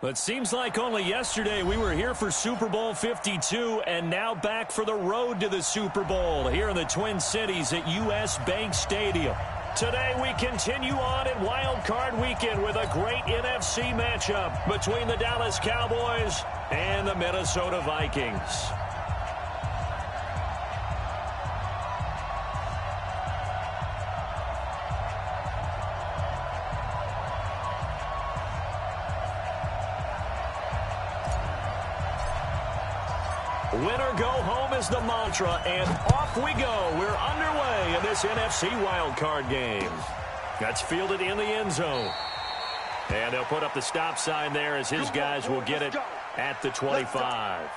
It seems like only yesterday we were here for Super Bowl 52 and now back for the road to the Super Bowl here in the Twin Cities at US Bank Stadium. Today we continue on in Wild Card Weekend with a great NFC matchup between the Dallas Cowboys and the Minnesota Vikings. Winner go home is the mantra, and off we go. We're underway in this NFC wildcard game. That's fielded in the end zone. And they'll put up the stop sign there as his guys will get it at the 25.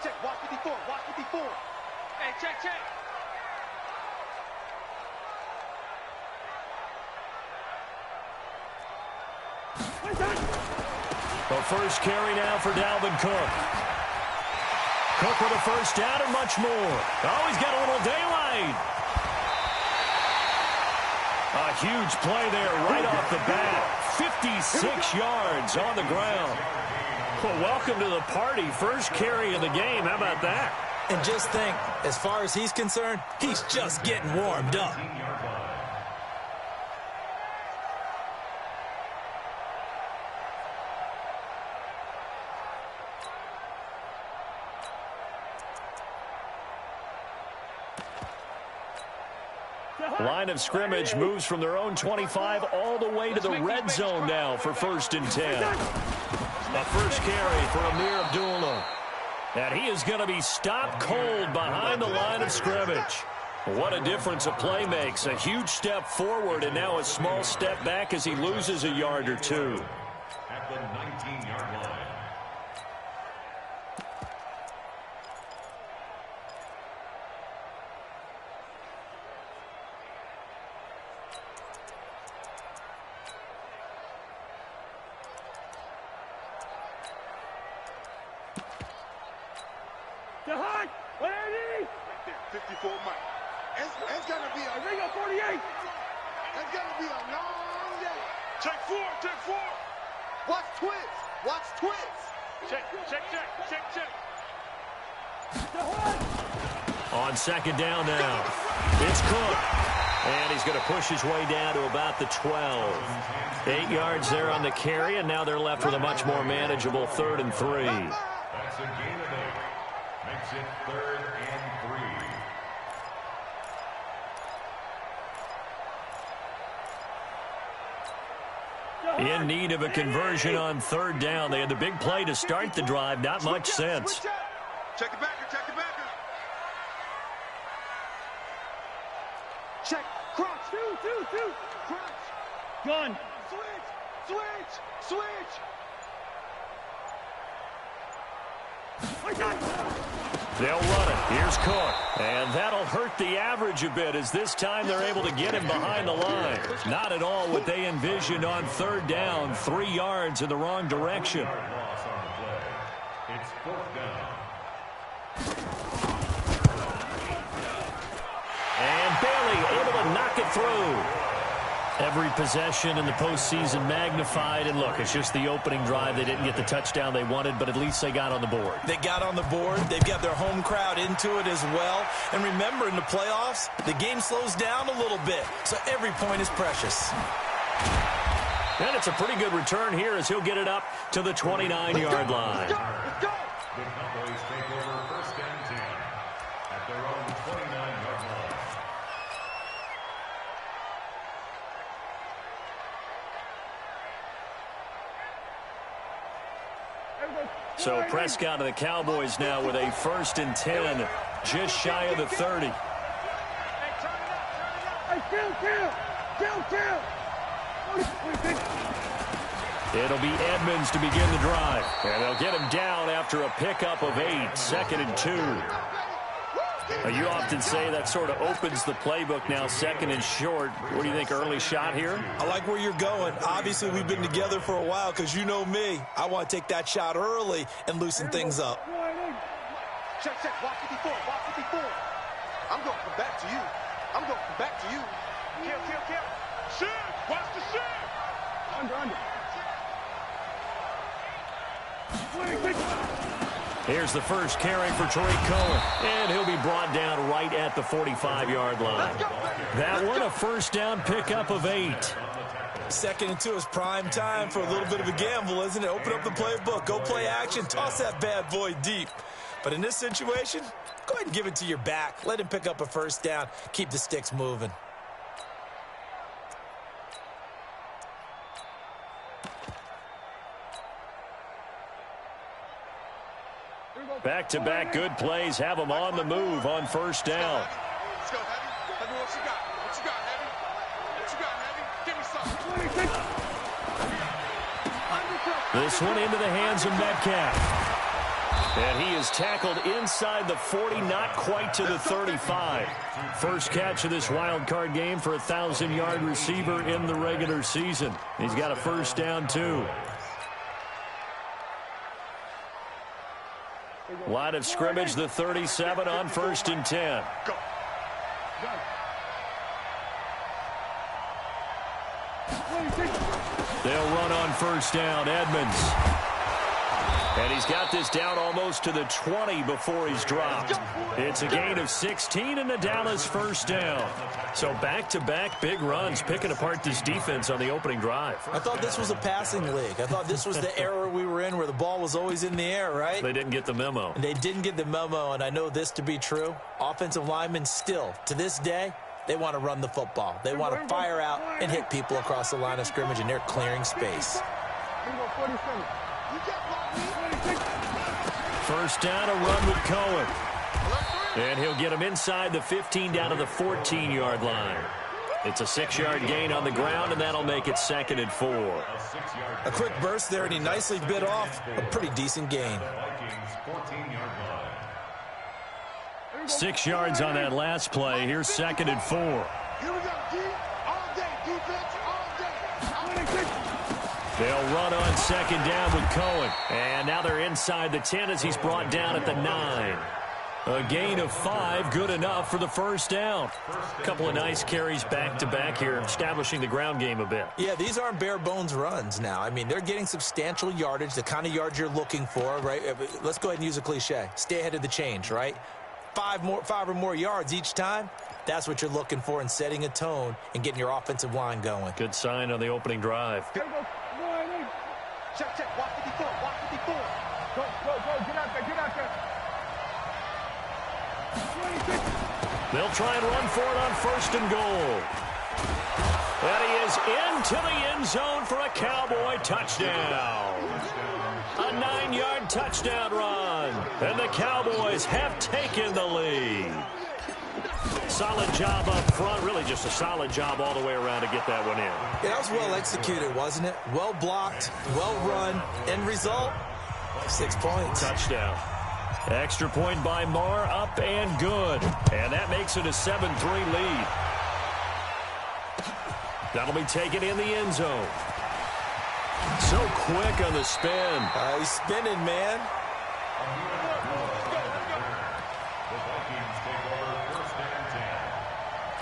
Check, watch 54, watch 54. Hey, check. The first carry now for Dalvin Cook. Cook with a first down and much more. Oh, he's got a little daylight. A huge play there right off the bat. 56 yards on the ground. Well, welcome to the party. First carry of the game. How about that? And just think, as far as he's concerned, he's just getting warmed up. Line of scrimmage moves from their own 25 all the way to the red zone now for 1st and 10. The first carry for Amir Abdullah. And he is going to be stopped cold behind the line of scrimmage. What a difference a play makes. A huge step forward and now a small step back as he loses a yard or two. At the 19-yard line. The hot, 54 Mike. It's gonna be a ring of 48. It's gonna be a long day. Check four. Watch twins. Check. On second down now, it's Cook. And he's going to push his way down to about the 12. 8 yards there on the carry, and now they're left with a much more manageable 3rd and 3. That's a gain of 8. Makes it 3rd and 3. In need of a conversion on 3rd down. They had the big play to start the drive. Not much sense. Check the backer. Check. Crunch. Two. Crunch. Gun. Switch. They'll run it. Here's Cook. And that'll hurt the average a bit as this time they're able to get him behind the line. Not at all what they envisioned on 3rd down. 3 yards in the wrong direction. Loss on the play. It's 4th down. And Bailey able to knock it through. Every possession in the postseason magnified. And look, it's just the opening drive. They didn't get the touchdown they wanted, but at least they got on the board. They got on the board. They've got their home crowd into it as well. And remember, in the playoffs, the game slows down a little bit, so every point is precious. And it's a pretty good return here as he'll get it up to the 29-yard line. The Cowboys take over 1st and 10 at their own 29-yard line. So Prescott and the Cowboys now with a 1st and 10, just shy of the 30. It'll be Edmonds to begin the drive. And they'll get him down after a pickup of 8, 2nd and 2. You often say that sort of opens the playbook now, second and short. What do you think, early shot here? I like where you're going. Obviously, we've been together for a while because you know me. I want to take that shot early and loosen things up. Check, walk 54, walk 54. I'm going to come back to you. I'm going to come back to you. Kill. Shoot! Watch the shoot! Under. Here's the first carry for Tariq Cohen, and he'll be brought down right at the 45-yard line. That one, a first down pickup of 8. 2nd and 2 is prime time for a little bit of a gamble, isn't it? Open up the playbook, go play action, toss that bad boy deep. But in this situation, go ahead and give it to your back. Let him pick up a first down, keep the sticks moving. Back-to-back good plays have them on the move on first down. Let's go, Heavy. Heavy, what you got? What you got, Heavy? What you got, Heavy? Give me something. This one into the hands of Metcalf. And he is tackled inside the 40, not quite to the 35. First catch of this wild card game for a 1,000-yard receiver in the regular season. He's got a first down, too. Line of scrimmage, the 37 on 1st and 10. Go. They'll run on first down, Edmonds. And he's got this down almost to the 20 before he's dropped. It's a gain of 16 and the Dallas first down. So back-to-back big runs, picking apart this defense on the opening drive. I thought this was a passing league. I thought this was the era we were in where the ball was always in the air, right? They didn't get the memo. They didn't get the memo, and I know this to be true. Offensive linemen still, to this day, they want to run the football. They want to fire out and hit people across the line of scrimmage, and they're clearing space. First down, a run with Cohen. And he'll get him inside the 15 down to the 14-yard line. It's a 6-yard gain on the ground, and that'll make it 2nd and 4. A quick burst there, and he nicely bit off a pretty decent gain. 6 yards on that last play. Here's 2nd and 4. Here we go, D. All day, defense, all day. They'll run on 2nd down with Cohen. And now they're inside the 10 as he's brought down at the 9. A gain of 5, good enough for the first down. A couple of nice carries back-to-back here, establishing the ground game a bit. Yeah, these aren't bare-bones runs now. I mean, they're getting substantial yardage, the kind of yards you're looking for, right? Let's go ahead and use a cliche. Stay ahead of the change, right? 5 or more yards each time. That's what you're looking for in setting a tone and getting your offensive line going. Good sign on the opening drive. Check, walk 54, walk 54. Go, get out there. They'll try and run for it on 1st and goal. And he is into the end zone for a Cowboy touchdown. A 9-yard touchdown run. And the Cowboys have taken the lead. Solid job up front. Really just a solid job all the way around to get that one in. Yeah, that was well executed, wasn't it? Well blocked, well run. End result, 6 points. Touchdown. Extra point by Marr, up and good. And that makes it a 7-3 lead. That'll be taken in the end zone. So quick on the spin. He's spinning, man. The Vikings take over 1st and 10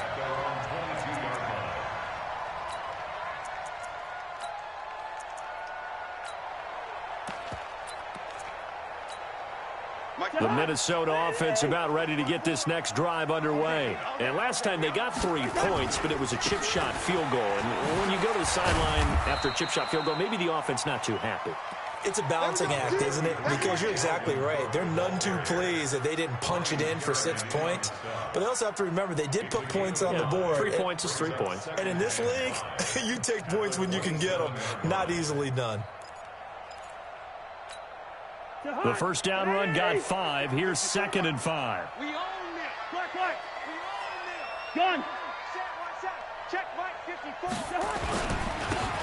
at their own 22-yard line. The Minnesota offense about ready to get this next drive underway. And last time they got 3 points, but it was a chip shot field goal. And when you go to the sideline after a chip shot field goal, maybe the offense not too happy. It's a balancing act, isn't it? Because you're exactly right. They're none too pleased that they didn't punch it in for 6 points. But they also have to remember they did put points on the board. 3 points is 3 points. And in this league, you take points when you can get them. Not easily done. The first down run got 5. Here's 2nd and 5. We own this. Black. We own this. Gun. Check, Mike, 54.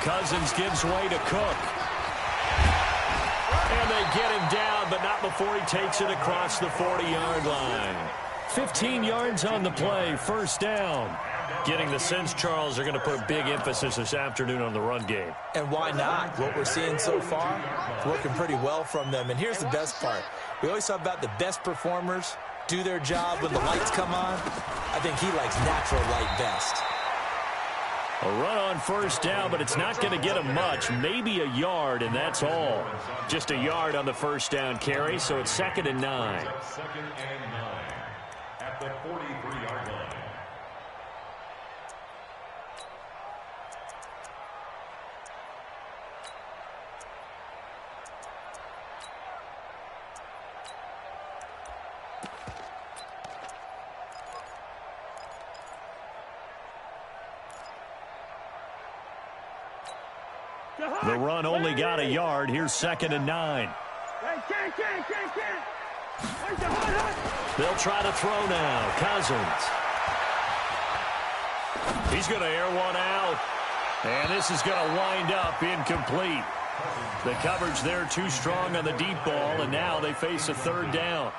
Cousins gives way to Cook. And they get him down, but not before he takes it across the 40-yard line. 15 yards on the play, first down. Getting the sense, Charles, they're going to put a big emphasis this afternoon on the run game. And why not? What we're seeing so far, it's working pretty well from them. And here's the best part. We always talk about the best performers do their job when the lights come on. I think he likes natural light best. A run on first down, but it's not going to get him much. Maybe a yard, and that's all. Just a yard on the first down carry, so it's 2nd and 9. 2nd and 9 at the 43-yard line. The run only got a yard. Here's 2nd and 9. They'll try to throw now. Cousins. He's going to air one out. And this is going to wind up incomplete. The coverage there too strong on the deep ball, and now they face a 3rd down.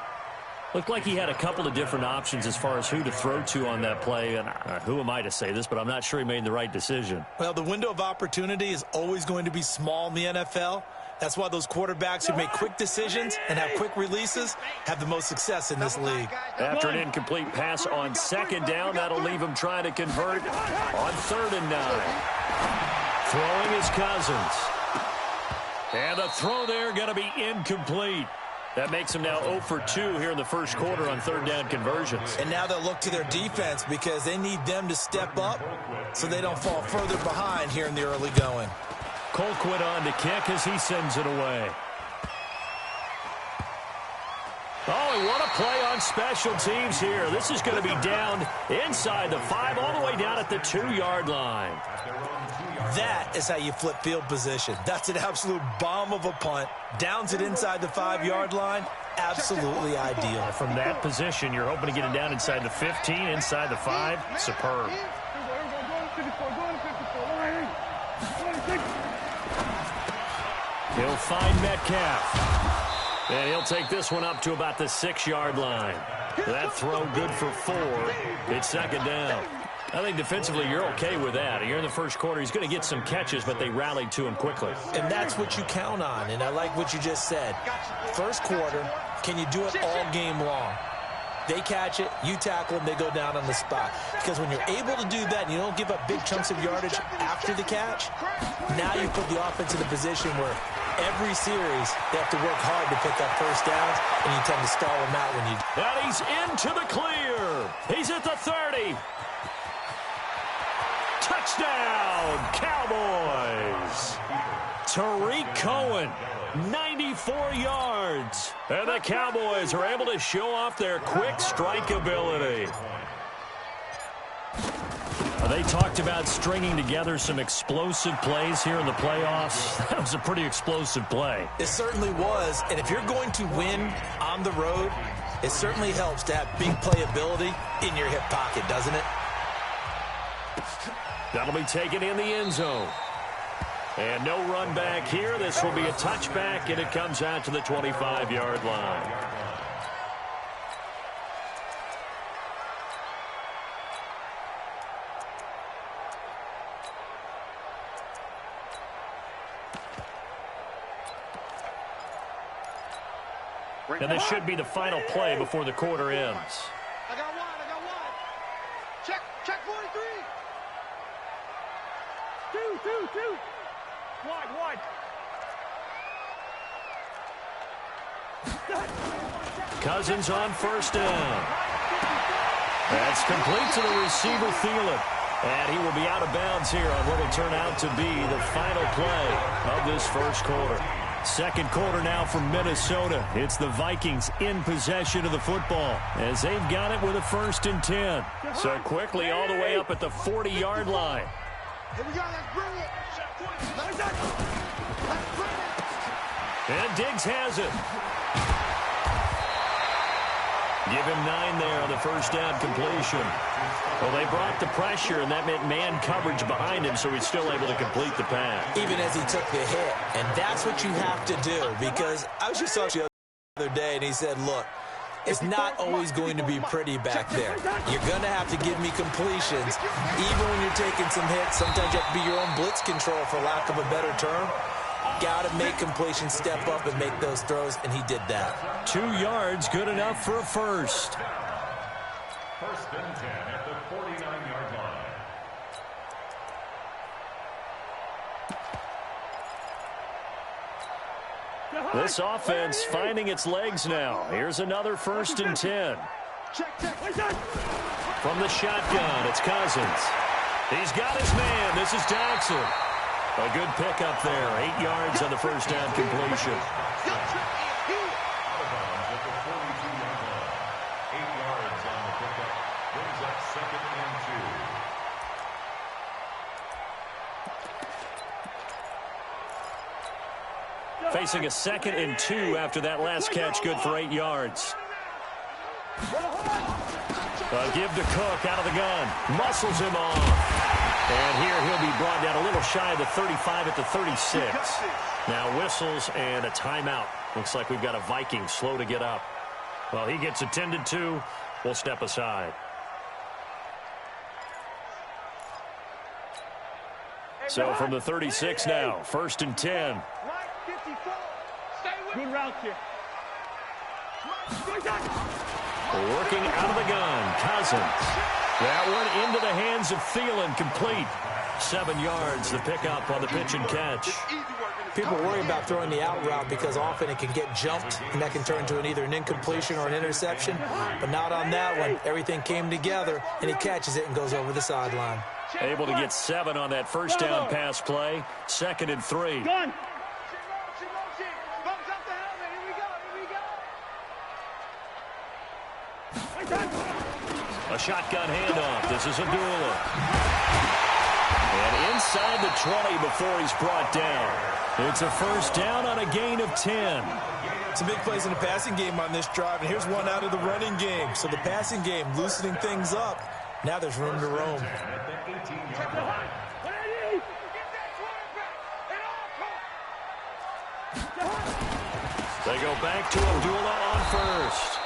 Looked like he had a couple of different options as far as who to throw to on that play. And who am I to say this, but I'm not sure he made the right decision. Well, the window of opportunity is always going to be small in the NFL. That's why those quarterbacks who make quick decisions and have quick releases have the most success in this league. After an incomplete pass on 2nd down, that'll leave him trying to convert on 3rd and 9. Throwing is Cousins. And the throw there going to be incomplete. That makes them now 0 for 2 here in the first quarter on 3rd down conversions. And now they'll look to their defense because they need them to step up so they don't fall further behind here in the early going. Colquitt on to kick as he sends it away. Oh, and what a play on special teams here. This is going to be down inside the 5, all the way down at the 2-yard line. That is how you flip field position. That's an absolute bomb of a punt. Downs it inside the 5-yard line. Absolutely ideal. From that position, you're hoping to get it down inside the 15, inside the 5. Superb. He'll find Metcalf. And he'll take this one up to about the 6-yard line. That throw good for 4. It's 2nd down. I think defensively you're okay with that. You're in the first quarter. He's going to get some catches, but they rallied to him quickly. And that's what you count on, and I like what you just said. First quarter, can you do it all game long? They catch it, you tackle them, they go down on the spot. Because when you're able to do that and you don't give up big chunks of yardage after the catch, now you put the offense in a position where every series they have to work hard to pick up first downs, and you tend to stall them out when you do. And he's into the clear. He's at the 30. Touchdown, Cowboys. Tariq Cohen, 94 yards. And the Cowboys are able to show off their quick strike ability. They talked about stringing together some explosive plays here in the playoffs. That was a pretty explosive play. It certainly was. And if you're going to win on the road, it certainly helps to have big playability in your hip pocket, doesn't it? That'll be taken in the end zone. And no run back here. This will be a touchback, and it comes out to the 25-yard line. And this should be the final play before the quarter ends. I got one. Check 43. Two. Wide. Cousins on first down. That's complete to the receiver, Thielen. And he will be out of bounds here on what will turn out to be the final play of this first quarter. Second quarter now from Minnesota. It's the Vikings in possession of the football as they've got it with a 1st and 10. So quickly all the way up at the 40-yard line. Here we go. Let's bring it. And Diggs has it. Give him 9 there on the first down completion. Well, they brought the pressure, and that meant man coverage behind him, so he's still able to complete the pass. Even as he took the hit. And that's what you have to do, because I was just talking the other day, and he said, look, it's not always going to be pretty back there. You're going to have to give me completions. Even when you're taking some hits, sometimes you have to be your own blitz control, for lack of a better term. Got to make completions, step up and make those throws, and he did that. 2 yards, good enough for a first. First and 10 at the 49-yard line. This offense finding its legs now. Here's another first and 10. From the shotgun, it's Cousins. He's got his man. This is Jackson. A good pickup there. 8 yards on the first down completion. Facing a 2nd and 2 after that last catch, good for 8 yards. Give to Cook out of the gun. Muscles him off. And here he'll be brought down a little shy of the 35 at the 36. Now whistles and a timeout. Looks like we've got a Viking slow to get up. Well, he gets attended to. We'll step aside. So from the 36 now, first and 10. Good route here. Working out of the gun, Cousins. That one into the hands of Thielen, complete. 7 yards, the pickup on the pitch and catch. People worry about throwing the out route because often it can get jumped, and that can turn into either an incompletion or an interception. But not on that one. Everything came together, and he catches it and goes over the sideline. Able to get 7 on that first down pass play. 2nd and 3. Gun. A shotgun handoff. This is Abdullah. And inside the 20 before he's brought down. It's a first down on a gain of 10. Some big plays in the passing game on this drive, and here's one out of the running game. So the passing game loosening things up. Now there's room to roam. They go back to Abdullah on first.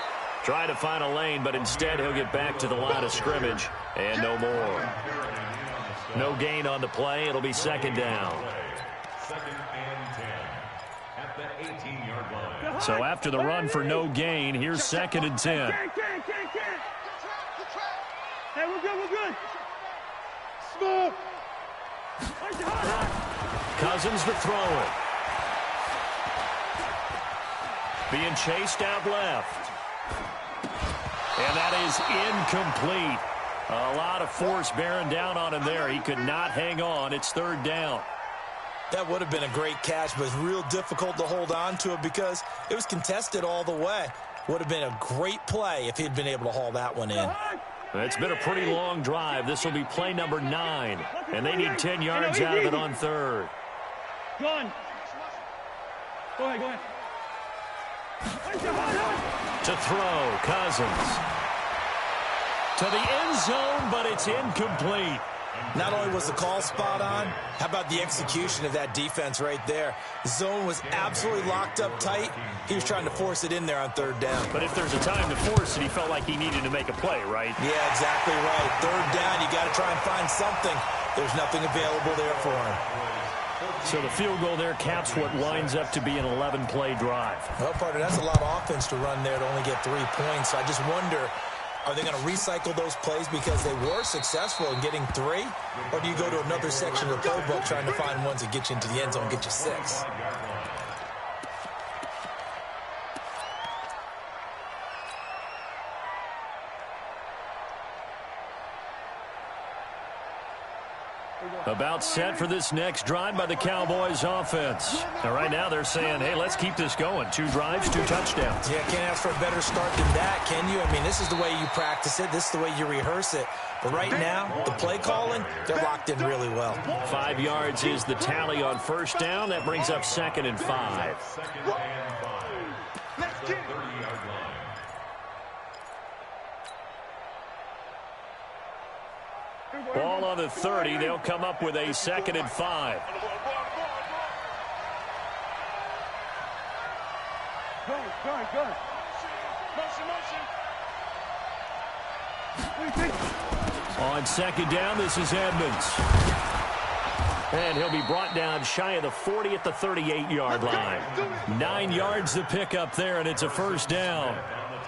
Try to find a lane, but instead he'll get back to the line of scrimmage, and no more. No gain on the play. It'll be 2nd down. 2nd and 10 at the 18-yard line. So after the run for no gain, here's 2nd and 10. Hey, we're good, we're good. Smooth. Cousins to throw it. Being chased out left. And that is incomplete. A lot of force bearing down on him there. He could not hang on. It's 3rd down. That would have been a great catch, but it's real difficult to hold on to it because it was contested all the way. Would have been a great play if he'd been able to haul that one in. It's been a pretty long drive. This will be play number 9. And they need 10 yards out of it on 3rd. Gun. Go ahead, go ahead. To throw, Cousins. To the end zone, but it's incomplete. Not only was the call spot on, how about the execution of that defense right there? The zone was absolutely locked up tight. He was trying to force it in there on 3rd down. But if there's a time to force it, he felt like he needed to make a play, right? Yeah, exactly right. 3rd down, you got to try and find something. There's nothing available there for him. So the field goal there caps what winds up to be an 11-play drive. Well, partner, that's a lot of offense to run there to only get 3 points. So I just wonder, are they going to recycle those plays because they were successful in getting 3? Or do you go to another section of the playbook trying to find ones that get you into the end zone and get you 6? About set for this next drive by the Cowboys offense. Now, right now they're saying, hey, let's keep this going. 2 drives, 2 touchdowns. Yeah, can't ask for a better start than that, can you? I mean, this is the way you practice it. This is the way you rehearse it. But right now, the play calling, they're locked in really well. 5 yards is the tally on first down. That brings up 2nd and 5. 2nd and 5. At the 30-yard line. Ball on the 30. They'll come up with a 2nd and 5. Go. On second down, this is Edmonds. And he'll be brought down shy of the 40 at the 38-yard line. 9 yards to pick up there, and it's a first down.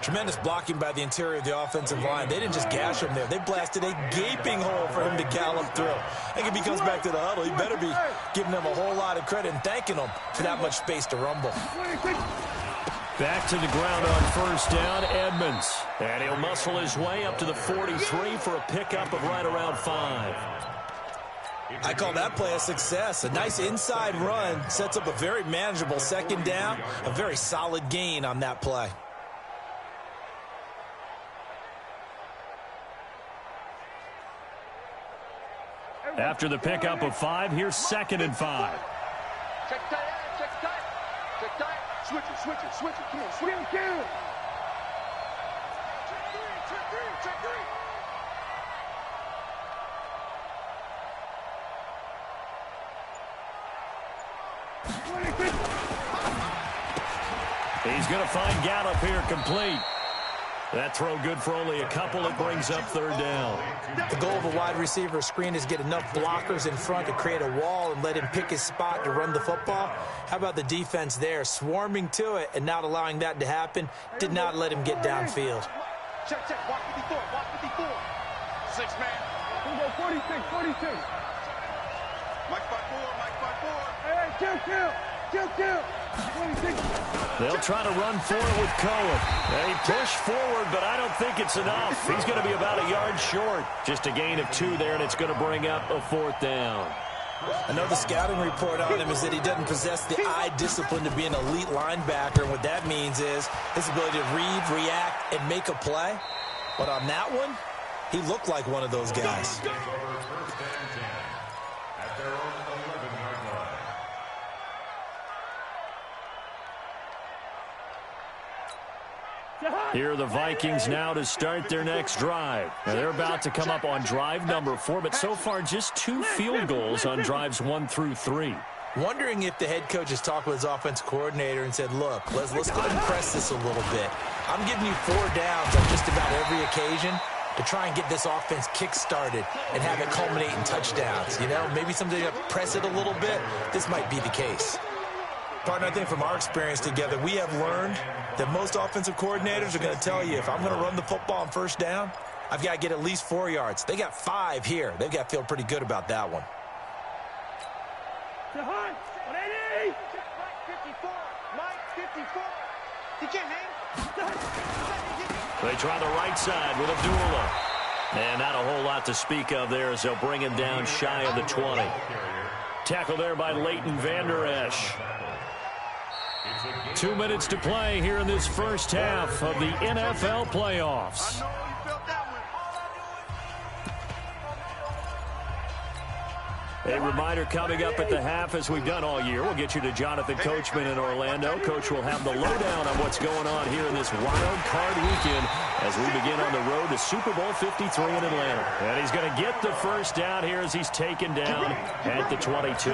Tremendous blocking by the interior of the offensive line. They didn't just gash him there. They blasted a gaping hole for him to gallop through. I think if he comes back to the huddle, he better be giving them a whole lot of credit and thanking them for that much space to rumble. Back to the ground on first down, Edmonds. And he'll muscle his way up to the 43 for a pickup of right around 5. I call that play a success. A nice inside run sets up a very manageable second down. A very solid gain on that play. After the pickup of 5, here's 2nd and 5. Check tight, check tight, check tight. Switch it, switch it, switch it. Come on, switch it. Check three, check three. He's going to find Gallup here complete. That throw good for only a couple. It brings up 3rd down. The goal of a wide receiver screen is get enough blockers in front to create a wall and let him pick his spot to run the football. How about the defense there, swarming to it and not allowing that to happen? Did not let him get downfield. Check, check. Watch 54, watch 54. 6 man. We go 46, 42. Mike 5-4, Mike 5-4. Hey, kill. They'll try to run for it with Cohen. They push forward, but I don't think it's enough. He's going to be about a yard short. Just a gain of 2 there, and it's going to bring up a 4th down. I know the scouting report on him is that he doesn't possess the eye discipline to be an elite linebacker. And what that means is his ability to read, react, and make a play. But on that one, he looked like one of those guys. Here are the Vikings now to start their next drive. Now they're about to come up on drive number 4, but so far just 2 field goals on drives 1 through 3. Wondering if the head coach has talked with his offensive coordinator and said, look, let's go ahead and press this a little bit. I'm giving you 4 downs on just about every occasion to try and get this offense kick-started and have it culminate in touchdowns. You know, maybe something to press it a little bit. This might be the case. Partner, I think from our experience together, we have learned that most offensive coordinators are going to tell you, if I'm going to run the football on first down, I've got to get at least 4 yards. They got 5 here. They've got to feel pretty good about that one. Mike 54. Mike 54. He can't hang. They try the right side with Abdullah. And not a whole lot to speak of there as they'll bring him down shy of the 20. Tackle there by Leighton Vander Esch. 2 minutes to play here in this first half of the NFL playoffs. A reminder coming up at the half, as we've done all year. We'll get you to Jonathan Coachman in Orlando. Coach will have the lowdown on what's going on here in this wild card weekend as we begin on the road to Super Bowl 53 in Atlanta. And he's going to get the first down here as he's taken down at the 22.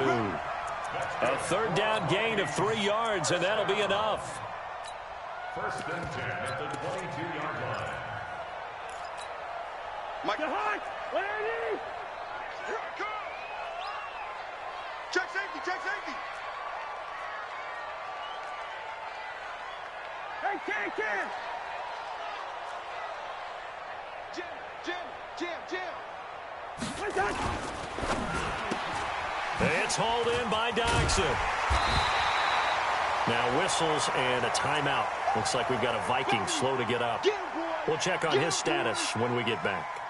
A 3rd down gain of 3 yards, and that'll be enough. 1st and 10 at the 22-yard line. Mike, ready? Here I come. Check safety, check safety. Hey, Ken. Jim. What's that? It's hauled in by Dodson. Now whistles and a timeout. Looks like we've got a Viking slow to get up. We'll check on his status when we get back.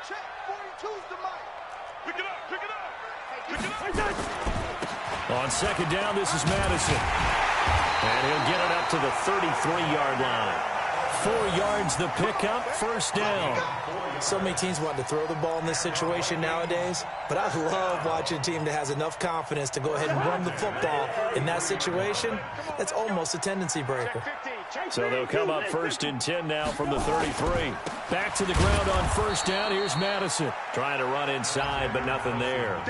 Check 42's the mic. Pick it up. On second down, this is Madison. And he'll get it up to the 33-yard line. 4 yards the pickup, first down. So many teams want to throw the ball in this situation nowadays, but I love watching a team that has enough confidence to go ahead and run the football in that situation. That's almost a tendency breaker. So they'll come up 1st and 10 now from the 33. Back to the ground on first down. Here's Madison. Trying to run inside, but nothing there.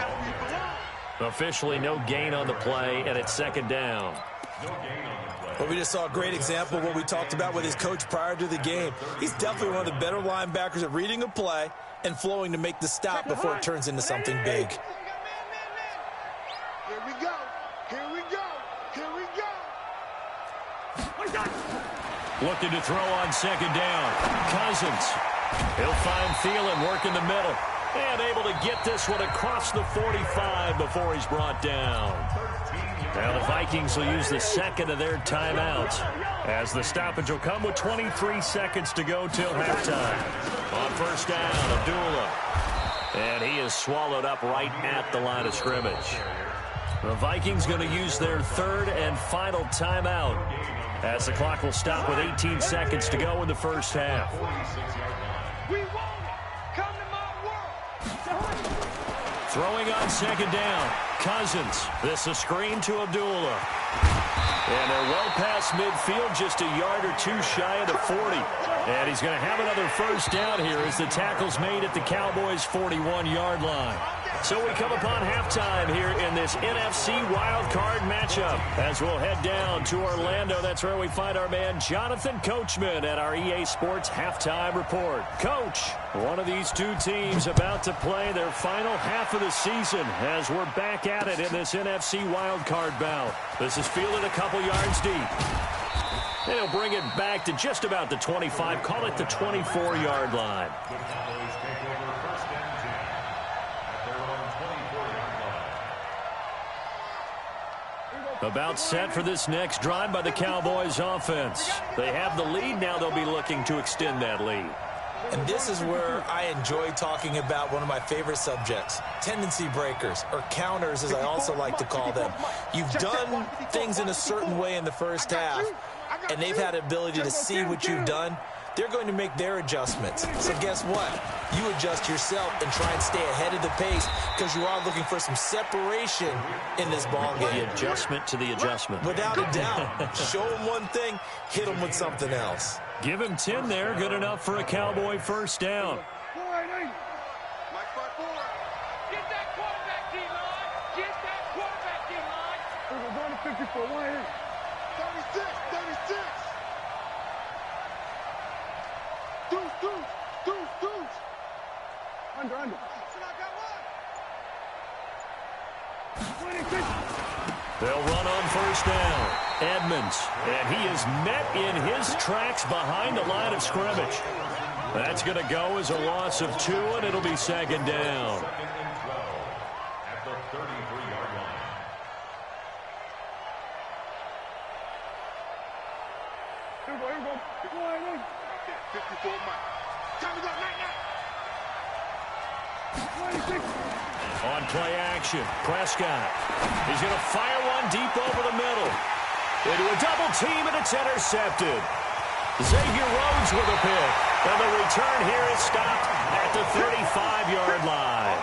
Officially no gain on the play, and it's second down. Well, we just saw a great example of what we talked about with his coach prior to the game. He's definitely one of the better linebackers at reading a play and flowing to make the stop before it turns into something big. Here we go. Here we go. Here we go. Looking to throw on second down. Cousins. He'll find Thielen working the middle. And able to get this one across the 45 before he's brought down. Now the Vikings will use the second of their timeouts, as the stoppage will come with 23 seconds to go till halftime. On first down, Abdullah. And he is swallowed up right at the line of scrimmage. The Vikings going to use their third and final timeout, as the clock will stop with 18 seconds to go in the first half. We want it. Come to my world. Throwing on second down, Cousins. This a screen to Abdullah. And they're well past midfield, just a yard or two shy of the 40. And he's going to have another first down here as the tackle's made at the Cowboys' 41-yard line. So we come upon halftime here in this NFC wildcard matchup, as we'll head down to Orlando. That's where we find our man Jonathan Coachman at our EA Sports Halftime Report. Coach, one of these two teams about to play their final half of the season as we're back at it in this NFC wildcard bout. This is fielded a couple yards deep. They'll bring it back to just about the 25, call it the 24-yard line. About set for this next drive by the Cowboys offense. They have the lead. Now they'll be looking to extend that lead. And this is where I enjoy talking about one of my favorite subjects, tendency breakers, or counters as I also like to call them. You've done things in a certain way in the first half, and they've had the ability to see what you've done. They're going to make their adjustments. So guess what? You adjust yourself and try and stay ahead of the pace, because you are looking for some separation in this ball game. The adjustment to the adjustment. Without a doubt. Show them one thing, hit them with something else. Give him 10 there. Good enough for a Cowboy first down. Get that quarterback D-line. Get that quarterback D-line. We're going to 54. 36. 36. Deuce. Under. They'll run on first down. Edmonds. And he is met in his tracks behind the line of scrimmage. That's going to go as a loss of 2, and it'll be second down. At the 33-yard line. Here we go. 54 Mike. Time to go, night. 26. On play action, Prescott. He's going to fire one deep over the middle. Into a double team, and it's intercepted. Xavier Rhodes with a pick. And the return here is stopped at the 35-yard line.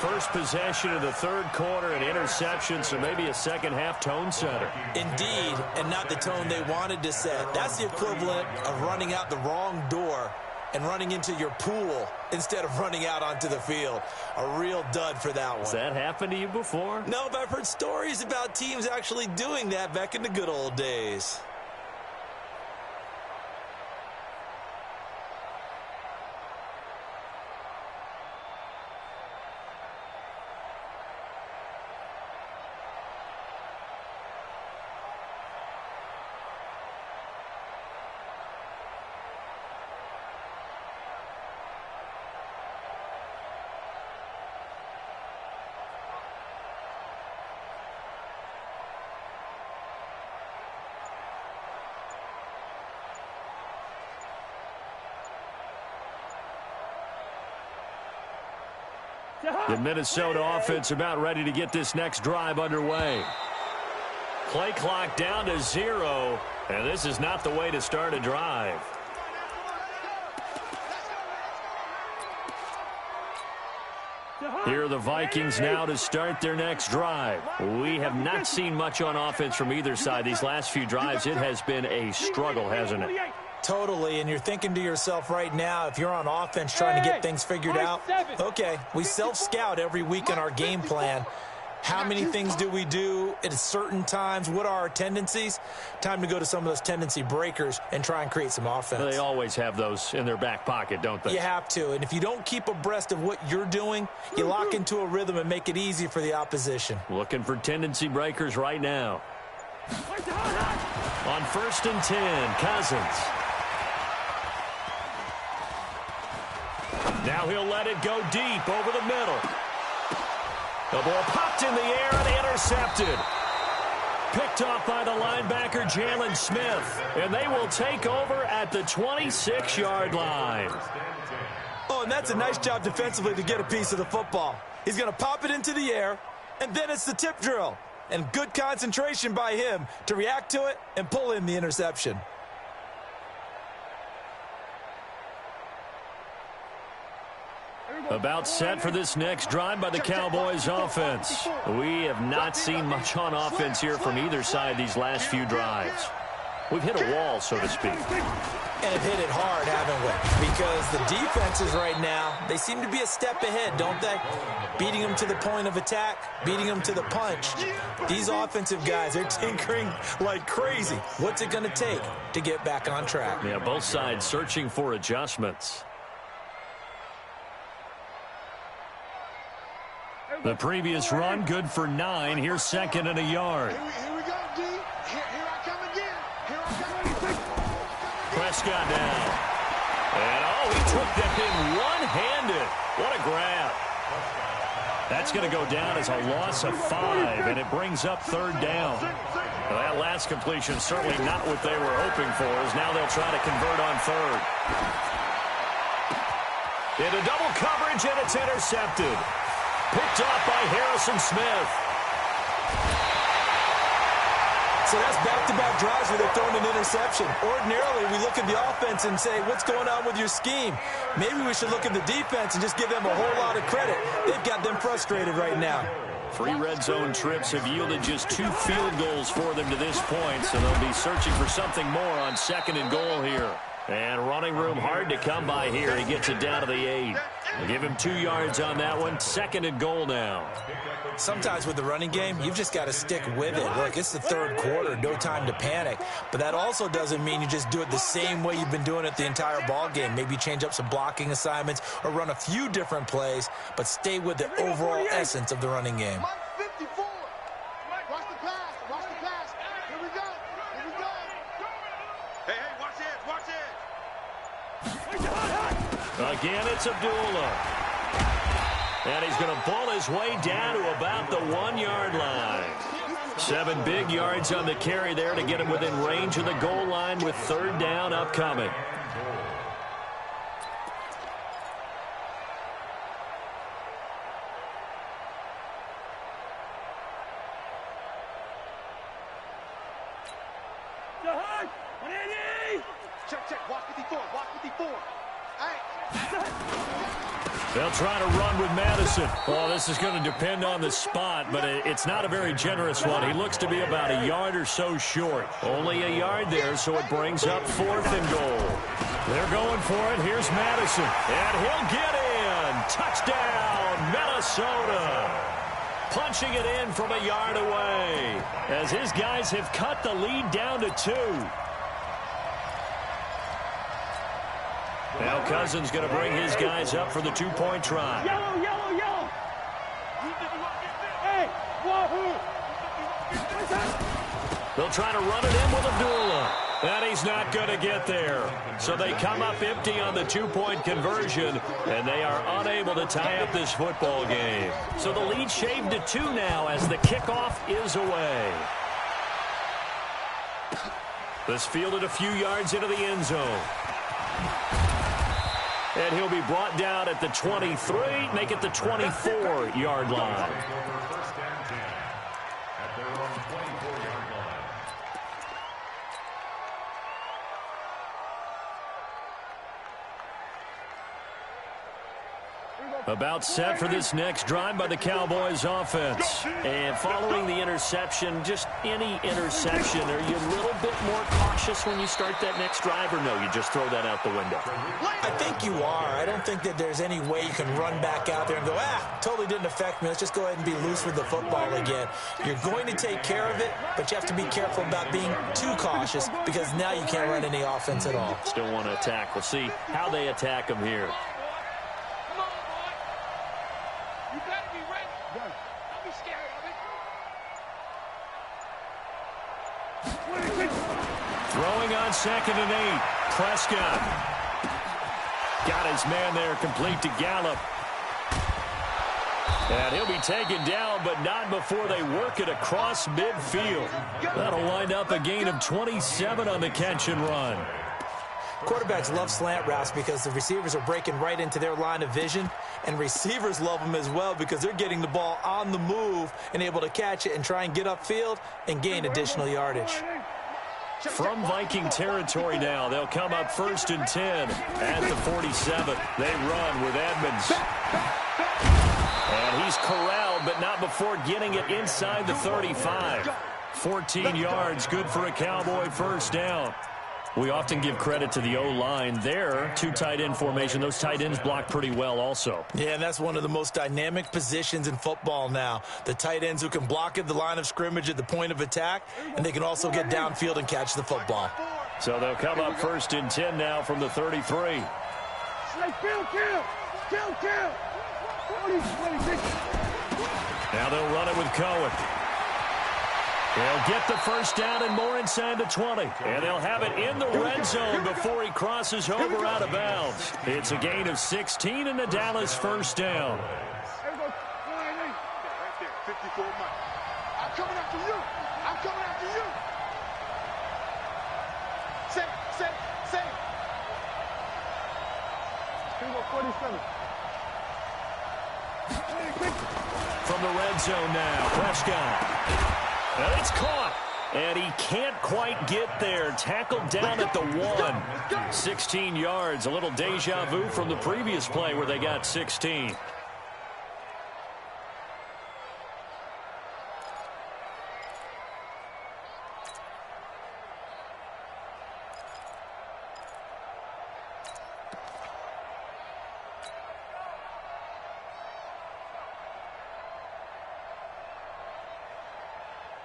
First possession of the third quarter, an interception, so maybe a second-half tone setter. Indeed, and not the tone they wanted to set. That's the equivalent of running out the wrong door and running into your pool instead of running out onto the field. A real dud for that one. Has that happened to you before? No, but I've heard stories about teams actually doing that back in the good old days. The Minnesota offense about ready to get this next drive underway. Play clock down to 0, and this is not the way to start a drive. Here are the Vikings now to start their next drive. We have not seen much on offense from either side. These last few drives, it has been a struggle, hasn't it? Totally, and you're thinking to yourself right now, if you're on offense trying to get things figured out, okay, we self-scout every week in our game plan, How many things do we do at certain times? What are our tendencies? Time to go to some of those tendency breakers and try and create some offense. They always have those in their back pocket, don't they? You have to. And if you don't keep abreast of what you're doing, you lock into a rhythm and make it easy for the opposition. Looking for tendency breakers right now. On 1st and 10, Cousins. Now he'll let it go deep over the middle. The ball popped in the air and intercepted. Picked off by the linebacker, Jalen Smith. And they will take over at the 26-yard line. Oh, and that's a nice job defensively to get a piece of the football. He's going to pop it into the air, and then it's the tip drill. And good concentration by him to react to it and pull in the interception. About set for this next drive by the Cowboys offense. We have not seen much on offense here from either side these last few drives. We've hit a wall, so to speak. And have hit it hard, haven't we? Because the defenses right now, they seem to be a step ahead, don't they? Beating them to the point of attack, beating them to the punch. These offensive guys, they're tinkering like crazy. What's it going to take to get back on track? Yeah, both sides searching for adjustments. The previous run, good for 9. Here's 2nd and a yard. Here we go, D. Here I come again. Here I come. Prescott down. And, he took that in one-handed. What a grab. That's going to go down as a loss of 5, and it brings up 3rd down. Well, that last completion certainly not what they were hoping for, as now they'll try to convert on 3rd. Into double coverage, and it's intercepted. Picked off by Harrison Smith. So that's back-to-back drives where they're throwing an interception. Ordinarily, we look at the offense and say, what's going on with your scheme? Maybe we should look at the defense and just give them a whole lot of credit. They've got them frustrated right now. 3 red zone trips have yielded just 2 field goals for them to this point, so they'll be searching for something more on 2nd and goal here. And running room hard to come by here. He gets it down to the 8. Give him 2 yards on that one. 2nd and goal now. Sometimes with the running game, you've just got to stick with it. Look, it's the 3rd quarter, no time to panic. But that also doesn't mean you just do it the same way you've been doing it the entire ball game. Maybe change up some blocking assignments or run a few different plays, but stay with the overall essence of the running game. Mike 54. Watch the pass. Watch the pass. Here we go. Here we go. Hey, watch it. Watch it. Again, it's Abdullah. And he's going to pull his way down to about the 1-yard line. 7 big yards on the carry there to get him within range of the goal line with 3rd down upcoming. Check. Watch 54. Watch 54. They'll try to run with Madison. Well, this is going to depend on the spot, but it's not a very generous one. He looks to be about a yard or so short. Only a yard there, so it brings up 4th and goal. They're going for it. Here's Madison, and he'll get in. Touchdown, Minnesota. Punching it in from a yard away as his guys have cut the lead down to 2. Now Cousins going to bring his guys up for the 2-point try. Yellow. Hey, wahoo. They'll try to run it in with Abdullah. And he's not going to get there. So they come up empty on the 2-point conversion, and they are unable to tie up this football game. So the lead shaved to 2 now as the kickoff is away. This fielded a few yards into the end zone. And he'll be brought down at the 23, make it the 24-yard line. First and 10 at their own 24-yard line. Here we go, About set for this next drive by the Cowboys offense. And following the interception, just any interception, are you a little bit more cautious when you start that next drive, or no, you just throw that out the window? I think you are. I don't think that there's any way you can run back out there and go, totally didn't affect me. Let's just go ahead and be loose with the football again. You're going to take care of it, but you have to be careful about being too cautious because now you can't run any offense at all. Still want to attack. We'll see how they attack them here. Throwing on 2nd and 8. Prescott. Got his man there complete to Gallup. And he'll be taken down, but not before they work it across midfield. That'll wind up a gain of 27 on the catch and run. Quarterbacks love slant routes because the receivers are breaking right into their line of vision, and receivers love them as well because they're getting the ball on the move and able to catch it and try and get upfield and gain additional yardage. From Viking territory now, they'll come up 1st and 10 at the 47. They run with Edmonds. And he's corralled, but not before getting it inside the 35. 14 yards, good for a Cowboy first down. We often give credit to the O-line there. 2 tight end formation. Those tight ends block pretty well also. Yeah, and that's one of the most dynamic positions in football now. The tight ends who can block at the line of scrimmage at the point of attack, and they can also get downfield and catch the football. So they'll come up 1st and 10 now from the 33. Now they'll run it with Cohen. They'll get the first down and more inside the 20. And they'll have it in the red zone before he crosses over out of bounds. It's a gain of 16 and the Dallas first down. Right there, 54 Mike. I'm coming after you. I'm coming after you. Say. 47. From the red zone now, Prescott. And it's caught. And he can't quite get there. Tackled down at the 1. 16 yards. A little deja vu from the previous play where they got 16.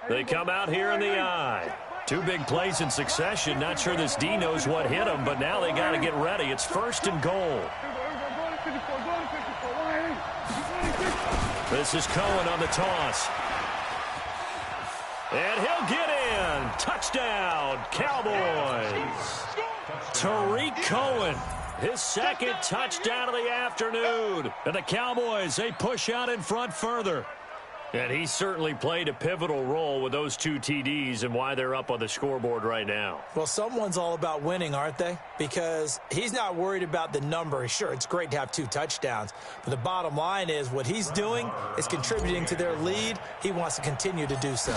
They come out here in the eye. 2 big plays in succession. Not sure this D knows what hit him, but now they got to get ready. It's 1st and goal. This is Cohen on the toss. And he'll get in. Touchdown, Cowboys. Tariq Cohen, his 2nd touchdown of the afternoon. And the Cowboys, they push out in front further. And he certainly played a pivotal role with those 2 TDs and why they're up on the scoreboard right now. Well, someone's all about winning, aren't they? Because he's not worried about the number. Sure, it's great to have 2 touchdowns. But the bottom line is what he's doing is contributing to their lead. He wants to continue to do so.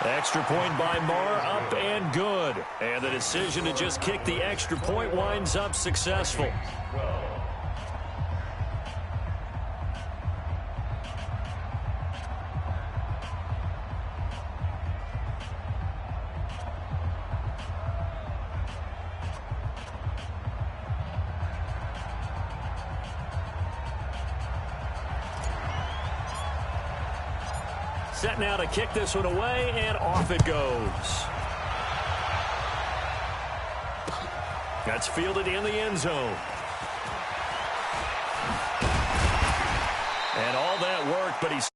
Extra point by Marr, up and good. And the decision to just kick the extra point winds up successful. Set now to kick this one away, and off it goes. That's fielded in the end zone. And all that work, but he's